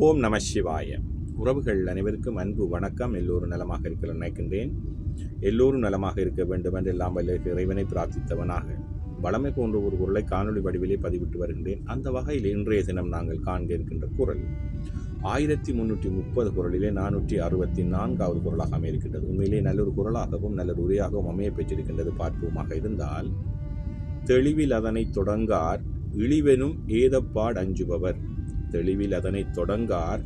ஓம் நம சிவாய. உறவுகள் அனைவருக்கும் அன்பு வணக்கம். எல்லோரும் நலமாக இருக்க நினைக்கின்றேன். எல்லோரும் நலமாக இருக்க வேண்டும் என்று எல்லாம் வல்ல இறைவனை பிரார்த்தித்தவனாக வளமை போன்ற ஒரு குரலை காணொலி வடிவிலே பதிவிட்டு வருகின்றேன். அந்த வகையில் இன்றைய தினம் நாங்கள் காண்க இருக்கின்ற குரல் 1330 குரலிலே 464வது குரலாக அமையிருக்கின்றது. உண்மையிலே நல்லொரு குரலாகவும் நல்லொரு உரையாகவும் அமைய பெற்றிருக்கின்றது. பார்ப்போமாக இருந்தால், தெளிவில் அதனை தொடங்கார் இழிவெனும் ஏதப்பாடு அஞ்சுபவர். தெளிவில் அதனை தொடங்கார்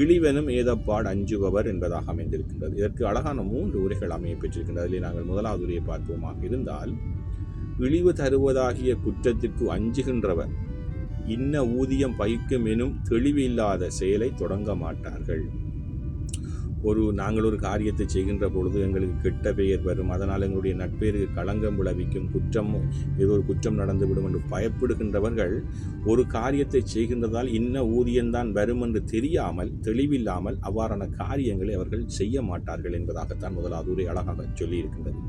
இழிவெனும் ஏதப்பாடு அஞ்சுபவர் என்பதாக அமைந்திருக்கின்றது. இதற்கு அழகான 3 உரைகள் அமைய பெற்றிருக்கின்றது. அதில் நாங்கள் முதலாவது உரையை பார்ப்போமாக இருந்தால், இழிவு தருவதாகிய குற்றத்திற்கு அஞ்சுகின்றவர் இன்ன ஊதியம் பயிக்கும் எனும் தெளிவு இல்லாத செயலை தொடங்க மாட்டார்கள். நாங்கள் ஒரு காரியத்தை செய்கின்ற பொழுது எங்களுக்கு கெட்ட பெயர் வரும், அதனால் எங்களுடைய நட்பெயருக்கு களங்கம் விளைவிக்கும், ஏதோ ஒரு குற்றம் நடந்துவிடும் என்று பயப்படுகின்றவர்கள் ஒரு காரியத்தை செய்கின்றதால் இன்ன ஊதியம்தான் வரும் என்று தெரியாமல், தெளிவில்லாமல் அவ்வாறான காரியங்களை அவர்கள் செய்ய மாட்டார்கள் என்பதாகத்தான் முதலாவது உரை அழகாக சொல்லியிருக்கின்றது.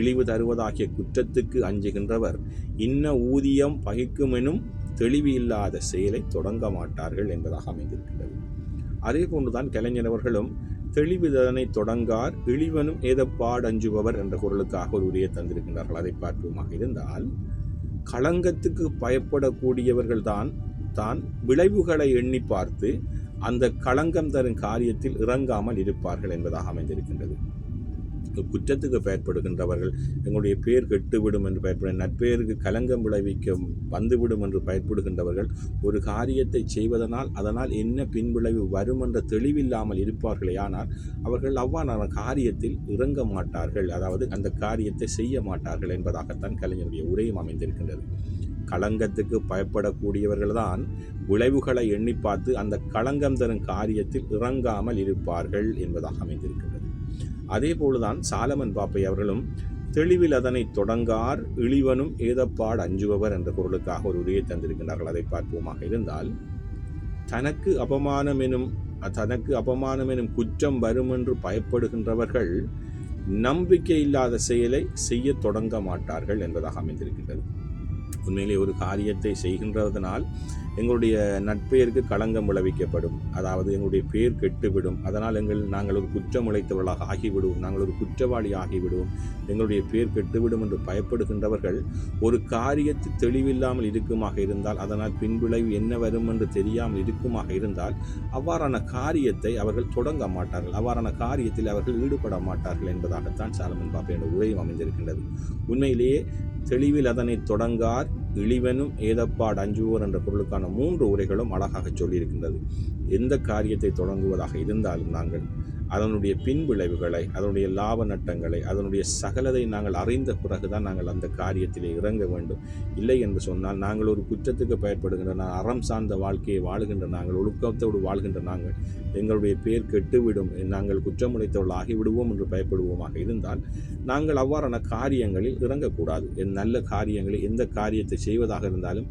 இழிவு தருவதாகிய குற்றத்துக்கு அஞ்சுகின்றவர் இன்ன ஊதியம் பகிக்கும் எனும் தெளிவு இல்லாத செயலை தொடங்க மாட்டார்கள் என்பதாக அமைந்திருக்கின்றது. அதே போன்றுதான் கலைஞர் அவர்களும் தெளிவிதனை தொடங்கார் இழிவனும் ஏதப்பாடு அஞ்சுபவர் என்ற குரலுக்காக ஒரு உரையை தந்திருக்கின்றார்கள். அதை பார்ப்போமாக இருந்தால், களங்கத்துக்கு பயப்படக்கூடியவர்கள் தான் விளைவுகளை எண்ணி பார்த்து அந்த களங்கம் தரும் காரியத்தில் இறங்காமல் இருப்பார்கள் என்பதாக அமைந்திருக்கின்றது. குற்றத்துக்கு பயப்படுகின்றவர்கள் எங்களுடைய பேர் கெட்டுவிடும் என்று பயப்பட, நட்பெயருக்கு கலங்கம் விளைவிக்க வந்துவிடும் என்று பயப்படுகின்றவர்கள் ஒரு காரியத்தை செய்வதனால் அதனால் என்ன பின்விளைவு வரும் என்ற தெளிவில்லாமல் இருப்பார்களே, ஆனால் அவர்கள் அவ்வாறான காரியத்தில் இறங்க மாட்டார்கள், அதாவது அந்த காரியத்தை செய்ய மாட்டார்கள் என்பதாகத்தான் கலைஞருடைய உரையும் அமைந்திருக்கின்றது. களங்கத்துக்கு பயப்படக்கூடியவர்கள்தான் விளைவுகளை எண்ணி பார்த்து அந்த களங்கம் தரும் காரியத்தில் இறங்காமல் இருப்பார்கள் என்பதாக அமைந்திருக்கின்றது. அதே போலுதான் சாலமன் பாப்பை அவர்களும் தெளிவில் அதனை தொடங்கார் இழிவனும் ஏதப்பாடு அஞ்சுபவர் என்ற பொருளுக்காக ஒரு உரையை தந்திருக்கின்றார்கள். அதை பார்ப்போமாக இருந்தால், தனக்கு அபமானம் எனும் குற்றம் வரும் என்று பயப்படுகின்றவர்கள் நம்பிக்கை இல்லாத செயலை செய்ய தொடங்க மாட்டார்கள் என்பதாக அமைந்திருக்கின்றது. உண்மையிலே ஒரு காரியத்தை செய்கின்றதனால் எங்களுடைய நட்பெயருக்கு களங்கம் விளைவிக்கப்படும், அதாவது எங்களுடைய பேர் கெட்டுவிடும், அதனால் நாங்கள் ஒரு குற்றம் உழைத்தவர்களாக ஆகிவிடுவோம், நாங்கள் ஒரு குற்றவாளி ஆகிவிடுவோம், எங்களுடைய பேர் கெட்டுவிடும் என்று பயப்படுகின்றவர்கள் ஒரு காரியத்தை தெளிவில்லாமல் இருக்குமாக இருந்தால், அதனால் பின்விளைவு என்ன வரும் என்று தெரியாமல் இருக்குமாக இருந்தால் அவ்வாறான காரியத்தை அவர்கள் தொடங்க மாட்டார்கள், அவ்வாறான காரியத்தில் அவர்கள் ஈடுபட மாட்டார்கள் என்பதாகத்தான் சாலமன் பாப்பை என்ற உரையும் அமைந்திருக்கின்றது. உண்மையிலேயே தெளிவில் அதனை தொடங்கார் இழிவனும் ஏதப்பாடு அஞ்சுவோர் என்ற பொருளுக்கான 3 உரைகளும் அழகாக சொல்லியிருக்கின்றது. எந்த காரியத்தை தொடங்குவதாக இருந்தாலும் நாங்கள் அதனுடைய பின்விளைவுகளை, அதனுடைய லாப நட்டங்களை, அதனுடைய சகலதை நாங்கள் அறிந்த பிறகுதான் நாங்கள் அந்த காரியத்திலே இறங்க வேண்டும். இல்லை என்று சொன்னால் நாங்கள் ஒரு குற்றத்துக்கு பயப்படுகின்ற, அறம் சார்ந்த வாழ்க்கையை வாழுகின்ற நாங்கள், ஒழுக்கத்தோடு வாழ்கின்ற நாங்கள், எங்களுடைய பேர் கெட்டுவிடும், நாங்கள் குற்றமுடைத்தவர்கள் ஆகிவிடுவோம் என்று பயப்படுவோமாக இருந்தால் நாங்கள் அவ்வாறான காரியங்களில் இறங்கக்கூடாது. நல்ல காரியங்களில் எந்த காரியத்தை செய்வதாக இருந்தாலும்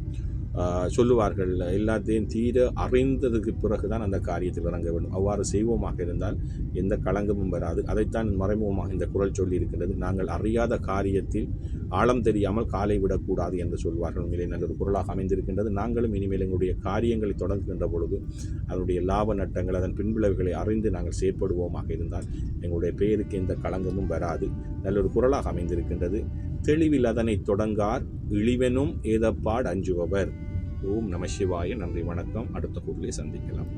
சொல்லுவார்கள், எல்லாத்தையும் தீர அறிந்ததுக்கு பிறகுதான் அந்த காரியத்தில் இறங்க வேண்டும். அவ்வாறு செய்வோமாக இருந்தால் எந்த களங்கமும் வராது. அதைத்தான் மறைமுகமாக இந்த குரல் சொல்லியிருக்கின்றது. நாங்கள் அறியாத காரியத்தில் ஆழம் தெரியாமல் காலை விடக்கூடாது என்று சொல்வார்கள். உண்மையிலே நல்ல ஒரு குரலாக அமைந்திருக்கின்றது. நாங்களும் இனிமேல் எங்களுடைய காரியங்களை தொடங்குகின்ற பொழுது அதனுடைய லாப நட்டங்கள், அதன் பின்விளைவுகளை அறிந்து நாங்கள் செயற்படுவோமாக இருந்தால் எங்களுடைய பெயருக்கு எந்த களங்கமும் வராது. நல்லொரு குரலாக அமைந்திருக்கின்றது. தெளிவில் அதனை தொடங்கார் இழிவெனும் ஏதப்பாடு அஞ்சுபவர். ஓம் நம சிவாய. நன்றி, வணக்கம். அடுத்த குரலை சந்திக்கலாம்.